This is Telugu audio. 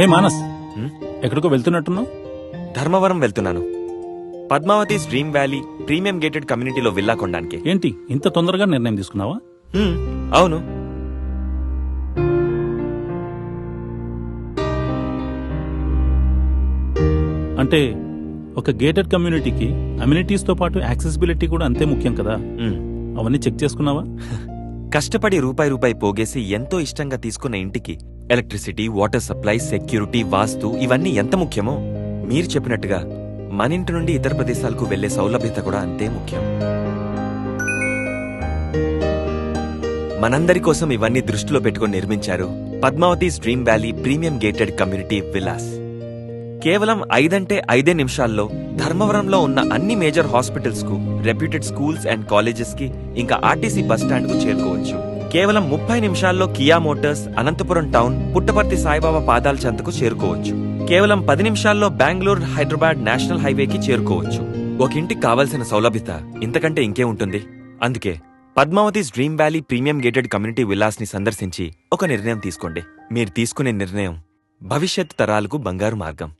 హే మానస్, హ్మ్? ఎక్కడికో వెళ్తున్నట్టున్నావు? ధర్మవరం వెళ్తున్నాను. Padmavathi dream valley premium gated కమ్యూనిటీలో విల్లా కొనడానికి. ఏంటి ఇంత తొందరగా నిర్ణయం తీసుకున్నావా? హ్మ్, అవును. అంటే ఒక గేటెడ్ కమ్యూనిటీకి అమ్యూనిటీస్ తో పాటు యాక్సెసిబిలిటీ కూడా అంతే ముఖ్యం కదా. హ్మ్. అవన్నీ చెక్ చేసుకున్నావా? కష్టపడి రూపాయి పోగేసి ఎంతో ఇష్టంగా తీసుకున్న ఇంటికి ఎలక్ట్రిసిటీ, వాటర్ సప్లై, సెక్యూరిటీ, వాస్తు ఇవన్నీ ఎంత ముఖ్యమో మీరు చెప్పినట్టుగా మన ఇంటి నుండి ఇతర ప్రదేశాలకు వెళ్లే సౌలభ్యత కూడా అంతే ముఖ్యం. మనందరి కోసం ఇవన్నీ దృష్టిలో పెట్టుకుని నిర్మించారు Padmavathi dream valley premium gated community villas. కేవలం 5 నిమిషాల్లో ధర్మవరంలో ఉన్న అన్ని మేజర్ హాస్పిటల్స్ కు, రెప్యూటెడ్ స్కూల్స్ అండ్ కాలేజెస్ కి, ఇంకా ఆర్టీసీ బస్టాండ్ కు చేరుకోవచ్చు. కేవలం 30 నిమిషాల్లో Kia Motors, Anantapur town, Puttaparthi Saibaba పాదాల చెంతకు చేరుకోవచ్చు. కేవలం 10 నిమిషాల్లో బెంగళూరు హైదరాబాద్ నేషనల్ హైవేకి చేరుకోవచ్చు. ఒక ఇంటికి కావాల్సిన సౌలభ్యత ఇంతకంటే ఇంకే ఉంటుంది. అందుకే Padmavathi dream valley premium gated community villas ని సందర్శించి ఒక నిర్ణయం తీసుకోండి. మీరు తీసుకునే నిర్ణయం భవిష్యత్ తరాలకు బంగారు మార్గం.